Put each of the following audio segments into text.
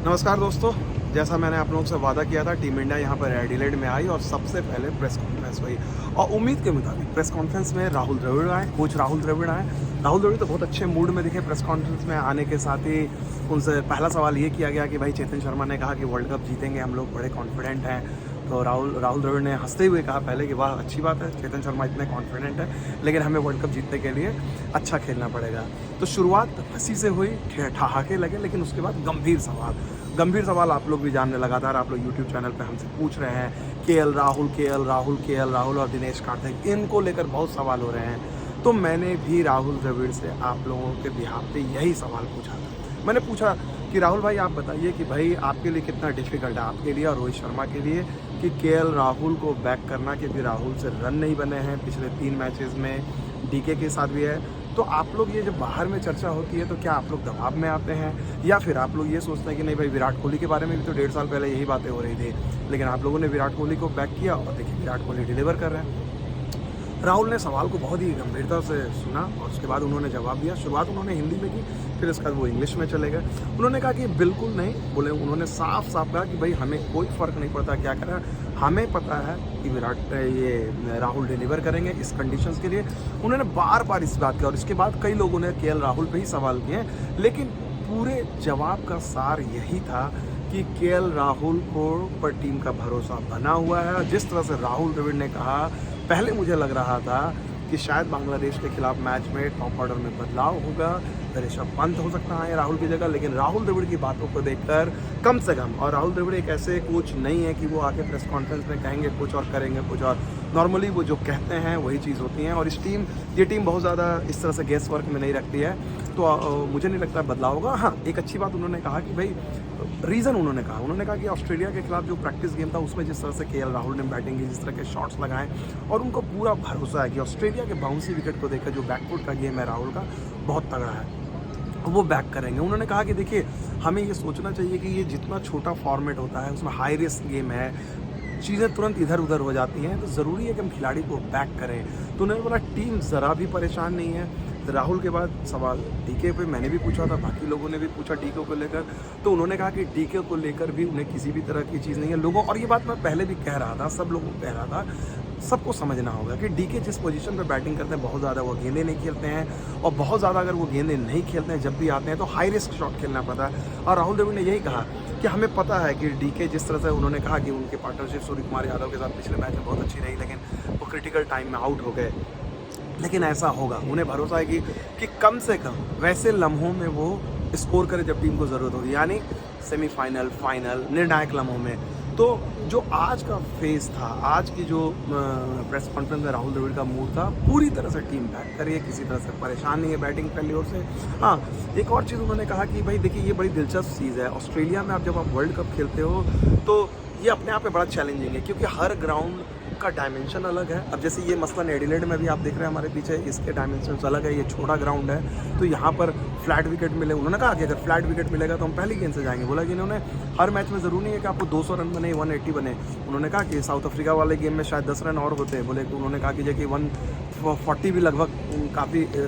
नमस्कार दोस्तों, जैसा मैंने आप लोगों से वादा किया था, टीम इंडिया यहाँ पर एडिलेड में आई और सबसे पहले प्रेस कॉन्फ्रेंस हुई और उम्मीद के मुताबिक प्रेस कॉन्फ्रेंस में राहुल द्रविड़ आए, कोच राहुल द्रविड़ आए। राहुल द्रविड़ तो बहुत अच्छे मूड में दिखे प्रेस कॉन्फ्रेंस में आने के साथ ही। उनसे पहला सवाल ये किया गया कि भाई चेतन शर्मा ने कहा कि वर्ल्ड कप जीतेंगे, हम लोग बड़े कॉन्फिडेंट हैं। तो राहुल द्रविड़ ने हंसते हुए कहा पहले कि वाह अच्छी बात है, चेतन शर्मा इतने कॉन्फिडेंट है, लेकिन हमें वर्ल्ड कप जीतने के लिए अच्छा खेलना पड़ेगा। तो शुरुआत हंसी से हुई, ठहाके लगे, लेकिन उसके बाद गंभीर सवाल आप लोग भी जानने लगातार आप लोग यूट्यूब चैनल पे हमसे पूछ रहे हैं। के एल राहुल और दिनेश कार्तिक, इनको लेकर बहुत सवाल हो रहे हैं। तो मैंने भी राहुल द्रविड़ से आप लोगों के बिहाफ पे यही सवाल पूछा था। मैंने पूछा कि राहुल भाई आप बताइए कि भाई आपके लिए कितना डिफिकल्ट है, आपके लिए और रोहित शर्मा के लिए, कि के राहुल को बैक करना, क्योंकि राहुल से रन नहीं बने हैं पिछले 3 मैचेस में, डीके के साथ भी है। तो आप लोग ये जब बाहर में चर्चा होती है तो क्या आप लोग दबाव में आते हैं, या फिर आप लोग ये सोचते हैं कि नहीं भाई विराट कोहली के बारे में भी तो 1.5 साल पहले यही बातें हो रही थी, लेकिन आप लोगों ने विराट कोहली को बैक किया और देखिए विराट कोहली डिलीवर कर रहे हैं। राहुल ने सवाल को बहुत ही गंभीरता से सुना और उसके बाद उन्होंने जवाब दिया। शुरुआत उन्होंने हिंदी में की, फिर उसके बाद वो इंग्लिश में चले गए। उन्होंने कहा कि बिल्कुल नहीं, बोले उन्होंने साफ कहा कि भाई हमें कोई फ़र्क नहीं पड़ता क्या कर रहा है, हमें पता है कि ये राहुल डिलीवर करेंगे इस कंडीशंस के लिए। उन्होंने बार बार इस बात किया और इसके बाद कई लोगों ने के राहुल पे ही सवाल किए, लेकिन पूरे जवाब का सार यही था कि के राहुल को पर टीम का भरोसा बना हुआ है। जिस तरह से राहुल द्रविड़ ने कहा, पहले मुझे लग रहा था कि शायद बांग्लादेश के खिलाफ मैच में टॉप ऑर्डर में बदलाव होगा, ऋषभ पंत हो सकता है राहुल की जगह, लेकिन राहुल द्रविड़ की बातों को देखकर कम से कम, और राहुल द्रविड़ एक ऐसे कोच नहीं है कि वो आके प्रेस कॉन्फ्रेंस में कहेंगे कुछ और करेंगे कुछ और। नॉर्मली वो जो कहते हैं वही चीज़ होती है, और ये टीम बहुत ज़्यादा इस तरह से गेस वर्क में नहीं रखती है, तो मुझे नहीं लगता बदलाव होगा। हाँ, एक अच्छी बात उन्होंने कहा कि भाई रीज़न उन्होंने कहा कि ऑस्ट्रेलिया के खिलाफ जो प्रैक्टिस गेम था उसमें जिस तरह से के राहुल ने बैटिंग की, जिस तरह के शॉट्स लगाए, और उनको पूरा भरोसा है कि ऑस्ट्रेलिया के बाउंसी विकेट को देखकर जो बैकफुट का गेम है राहुल का बहुत तगड़ा है, वो बैक करेंगे। उन्होंने कहा कि देखिए हमें ये सोचना चाहिए कि ये जितना छोटा फॉर्मेट होता है उसमें हाई रिस्क गेम है, चीज़ें तुरंत इधर उधर हो जाती हैं, तो ज़रूरी है कि हम खिलाड़ी को बैक करें। तो उन्होंने बोला टीम ज़रा भी परेशान नहीं है। राहुल के बाद सवाल डीके पे मैंने भी पूछा था, बाकी लोगों ने भी पूछा डीके को लेकर, तो उन्होंने कहा कि डीके को लेकर भी उन्हें किसी भी तरह की चीज़ नहीं है लोगों, और ये बात मैं पहले भी कह रहा था, सब लोगों को कह रहा था, सबको समझना होगा कि डीके जिस पोजीशन पे बैटिंग करते हैं बहुत ज़्यादा वो गेंदें नहीं खेलते हैं, और बहुत ज़्यादा अगर वो गेंदें नहीं खेलते हैं, जब भी आते हैं तो हाई रिस्क शॉट खेलना पड़ता है। और राहुल द्रविड़ ने यही कहा कि हमें पता है कि डीके जिस तरह से, उन्होंने कहा कि उनकी पार्टनरशिप सूर्य कुमार यादव के साथ पिछले मैच में बहुत अच्छी रही, लेकिन वो क्रिटिकल टाइम में आउट हो गए, लेकिन ऐसा होगा, उन्हें भरोसा है कि कम से कम वैसे लम्हों में वो स्कोर करे जब टीम को ज़रूरत होगी, यानी सेमीफाइनल, फाइनल, निर्णायक लम्हों में। तो जो आज का फेज़ था, आज की जो प्रेस कॉन्फ्रेंस में राहुल द्रविड़ का मूड था, पूरी तरह से टीम बैक करी है, किसी तरह से परेशान नहीं है बैटिंग पहली ओर से। हाँ, एक और चीज़ उन्होंने कहा कि भाई देखिए ये बड़ी दिलचस्प चीज़ है, ऑस्ट्रेलिया में जब आप वर्ल्ड कप खेलते हो तो ये अपने आप में बड़ा चैलेंजिंग है, क्योंकि हर ग्राउंड का डायमेंशन अलग है। अब जैसे ये मसलन एडिलेड में भी आप देख रहे हैं हमारे पीछे, इसके डायमेंशन अलग है, ये छोटा ग्राउंड है, तो यहाँ पर फ्लैट विकेट मिले। उन्होंने कहा कि अगर फ्लैट विकेट मिलेगा तो हम पहली गेंद से जाएंगे। बोला कि इन्होंने हर मैच में ज़रूरी नहीं है कि आपको 200 रन बने, 180 बने। उन्होंने कहा कि साउथ अफ्रीका वाले गेम में शायद 10 रन और होते, बोले कि उन्होंने कहा कि जो कि 140 भी लगभग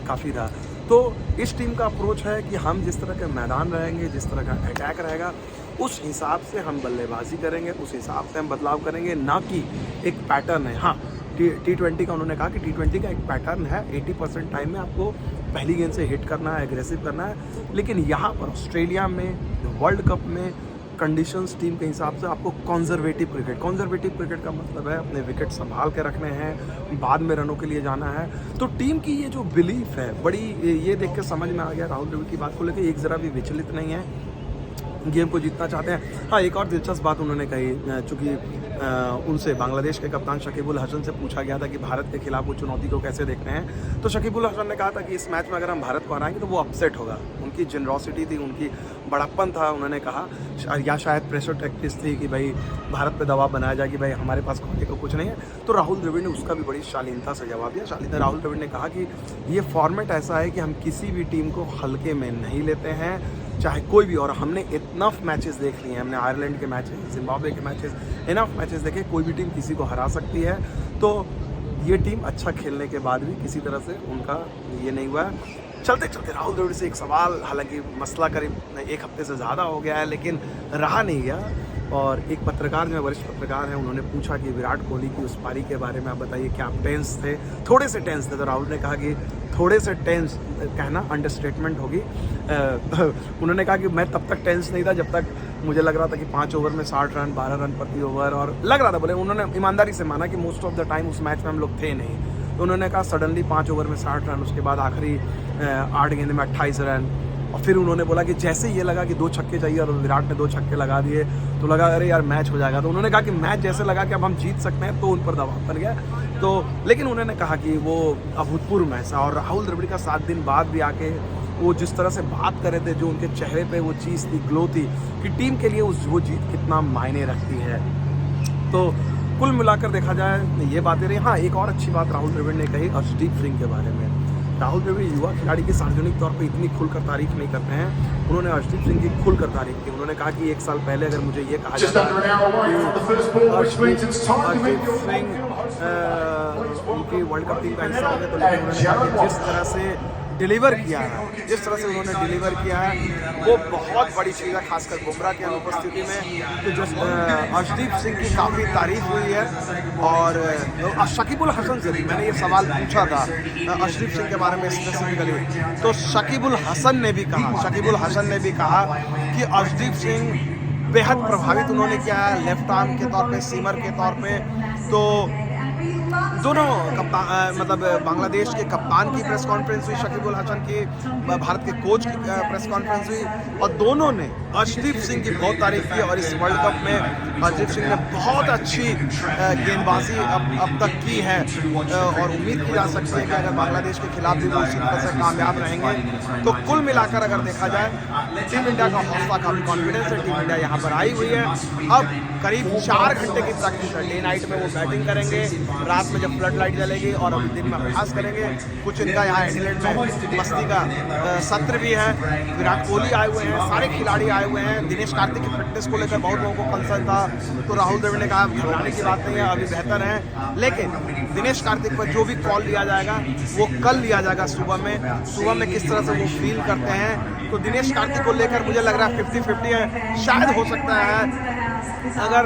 काफ़ी था। तो इस टीम का अप्रोच है कि हम जिस तरह के मैदान रहेंगे, जिस तरह का अटैक रहेगा, उस हिसाब से हम बल्लेबाजी करेंगे, उस हिसाब से हम बदलाव करेंगे, ना कि एक पैटर्न है। हाँ, T20 का उन्होंने कहा कि T20 का एक पैटर्न है, 80% टाइम में आपको पहली गेंद से हिट करना है, एग्रेसिव करना है, लेकिन यहाँ पर ऑस्ट्रेलिया में वर्ल्ड कप में कंडीशंस टीम के हिसाब से आपको कंजर्वेटिव क्रिकेट का मतलब है अपने विकेट संभाल के रखने हैं, बाद में रनों के लिए जाना है। तो टीम की ये जो बिलीफ है बड़ी, ये देख के समझ में आ गया राहुल द्रविड़ की बात को लेकर एक ज़रा भी विचलित नहीं है, गेम को जीतना चाहते हैं। हाँ, एक और दिलचस्प बात उन्होंने कही, चूँकि उनसे बांग्लादेश के कप्तान शकीबुल हसन से पूछा गया था कि भारत के खिलाफ वो चुनौती को कैसे देखते हैं, तो शकीबुल हसन ने कहा था कि इस मैच में अगर हम भारत को हराएंगे तो वो अपसेट होगा। उनकी जेनरॉसिटी थी, उनकी बड़प्पन था, उन्होंने कहा, या शायद प्रेशर टैक्टिक्स थी कि भाई भारत पे दबाव बनाया जाए कि भाई हमारे पास खोने को कुछ नहीं है। तो राहुल द्रविड़ ने उसका भी बड़ी शालीनता से जवाब दिया। राहुल द्रविड़ ने कहा कि ये फॉर्मेट ऐसा है कि हम किसी भी टीम को हल्के में नहीं लेते हैं, चाहे कोई भी, और हमने इनफ मैचेस देख लिए हैं, हमने आयरलैंड के मैचेस, जिम्बाब्वे के मैचेस, इनफ मैचेस देखे, कोई भी टीम किसी को हरा सकती है। तो ये टीम अच्छा खेलने के बाद भी किसी तरह से उनका ये नहीं हुआ है। चलते चलते राहुल द्रविड़ से एक सवाल, हालांकि मसला करीब 1 हफ्ते से ज़्यादा हो गया है लेकिन रहा नहीं गया, और एक पत्रकार जो वरिष्ठ पत्रकार हैं उन्होंने पूछा कि विराट कोहली की उस पारी के बारे में आप बताइए क्या आप टेंस थे, थोड़े से टेंस थे। तो राहुल ने कहा कि थोड़े से टेंस कहना अंडरस्टेटमेंट होगी। उन्होंने कहा कि मैं तब तक टेंस नहीं था जब तक मुझे लग रहा था कि 5 ओवर में 60 रन 12 रन प्रति ओवर, और लग रहा था, बोले उन्होंने ईमानदारी से माना कि मोस्ट ऑफ द टाइम उस मैच में हम लोग थे नहीं। तो उन्होंने कहा सडनली 5 ओवर में 60 रन, उसके बाद आखिरी 8 गेंद में 28 रन, और फिर उन्होंने बोला कि जैसे ये लगा कि 2 छक्के चाहिए और विराट ने 2 छक्के लगा दिए तो लगा अरे यार मैच हो जाएगा। तो उन्होंने कहा कि मैच जैसे लगा कि अब हम जीत सकते हैं तो उन पर दबाव बन गया। तो लेकिन उन्होंने कहा कि वो अभूतपूर्व मैच था, और राहुल द्रविड़ का 7 दिन बाद भी आके वो जिस तरह से बात कर रहे थे, जो उनके चेहरे पे वो चीज़ थी, ग्लो थी कि टीम के लिए वो जीत कितना मायने रखती है। तो कुल मिलाकर देखा जाए ये बातें रही। हाँ, एक और अच्छी बात राहुल द्रविड़ ने कही अर्शदीप सिंह के बारे में। राहुल द्रविड़ युवा खिलाड़ी की सार्वजनिक तौर पे इतनी खुलकर तारीफ नहीं करते हैं, उन्होंने अर्शदीप सिंह की खुलकर तारीफ की। उन्होंने कहा कि 1 साल पहले अगर मुझे ये कहा जाता अर्शदीप सिंह उनकी वर्ल्ड कप टीम का हिस्सा हो गया, तो लेकिन उन्होंने कहा कि जिस तरह से डिलीवर किया है, जिस तरह से उन्होंने डिलीवर किया है वो बहुत बड़ी चीज़ है, खासकर बुमराह की अनुपस्थिति में। तो जो अर्शदीप सिंह की काफ़ी तारीफ हुई है। और शकीबुल हसन से भी मैंने ये सवाल पूछा था अर्शदीप सिंह के बारे में स्पेसिफिकली, तो शकीबुल हसन ने भी कहा कि अर्शदीप सिंह बेहद प्रभावित उन्होंने किया है लेफ्ट आर्म के तौर पे, सीमर के तौर पे। तो दोनों कप्तान मतलब बांग्लादेश के कप्तान की प्रेस कॉन्फ्रेंस हुई, शकीबुल हसन की, भारत के कोच की प्रेस कॉन्फ्रेंस हुई, और दोनों ने अर्शदीप सिंह की बहुत तारीफ की। और इस वर्ल्ड कप में अर्शदीप सिंह ने बहुत अच्छी गेंदबाजी अब तक की है, और उम्मीद की जा सकती है कि अगर बांग्लादेश के खिलाफ भी वो इसी तरह से कामयाब रहेंगे। तो कुल मिलाकर अगर देखा जाए टीम इंडिया का हौसला काफ़ी कॉन्फिडेंस है। टीम इंडिया यहाँ पर आई हुई है। अब करीब 4 घंटे की प्रैक्टिस है, डे नाइट में वो बैटिंग करेंगे, रात में जब फ्लड लाइट जलेगी, और हम दिन में अभ्यास करेंगे। कुछ इनका यहाँ एडिलेड में मस्ती का सत्र भी है। विराट कोहली आए हुए हैं, सारे खिलाड़ी आए हुए हैं। दिनेश कार्तिक की फिटनेस को लेकर बहुत लोगों को कंसर्न था, तो राहुल द्रविड़ ने कहा घबराने की बात नहीं है, अभी बेहतर है। लेकिन दिनेश कार्तिक पर जो भी कॉल लिया जाएगा वो कल लिया जाएगा सुबह में किस तरह से वो फील करते हैं। तो दिनेश कार्तिक को लेकर मुझे लग रहा है 50-50 है। शायद हो सकता है अगर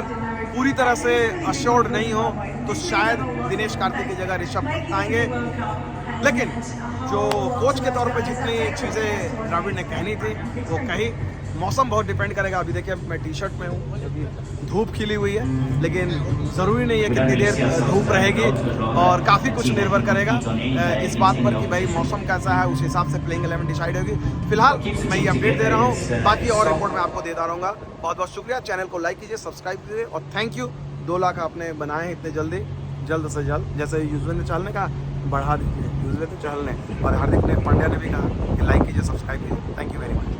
पूरी तरह से अश्योर्ड नहीं हो तो शायद दिनेश कार्तिक की जगह ऋषभ पंत आएंगे। लेकिन जो कोच के तौर पे जितनी चीज़ें द्रविड़ ने कहनी थी वो कही। मौसम बहुत डिपेंड करेगा। अभी देखिए मैं टी शर्ट में हूँ, अभी धूप खिली हुई है, लेकिन ज़रूरी नहीं है कितनी देर धूप रहेगी, और काफ़ी कुछ निर्भर करेगा इस बात पर कि भाई मौसम कैसा है, उस हिसाब से प्लेइंग 11 डिसाइड होगी। फिलहाल मैं ये अपडेट दे रहा हूँ, बाकी और रिपोर्ट मैं आपको देता रहूँगा। बहुत बहुत शुक्रिया। चैनल को लाइक कीजिए, सब्सक्राइब कीजिए, और थैंक यू 2 लाख आपने बनाए इतने जल्द से जल्द। जैसे यूजर ने चलने का बढ़ा दीजिए, यूजर तो चलने, और हार्दिक पांड्या ने भी कहा कि लाइक कीजिए, सब्सक्राइब कीजिए। Thank you very much.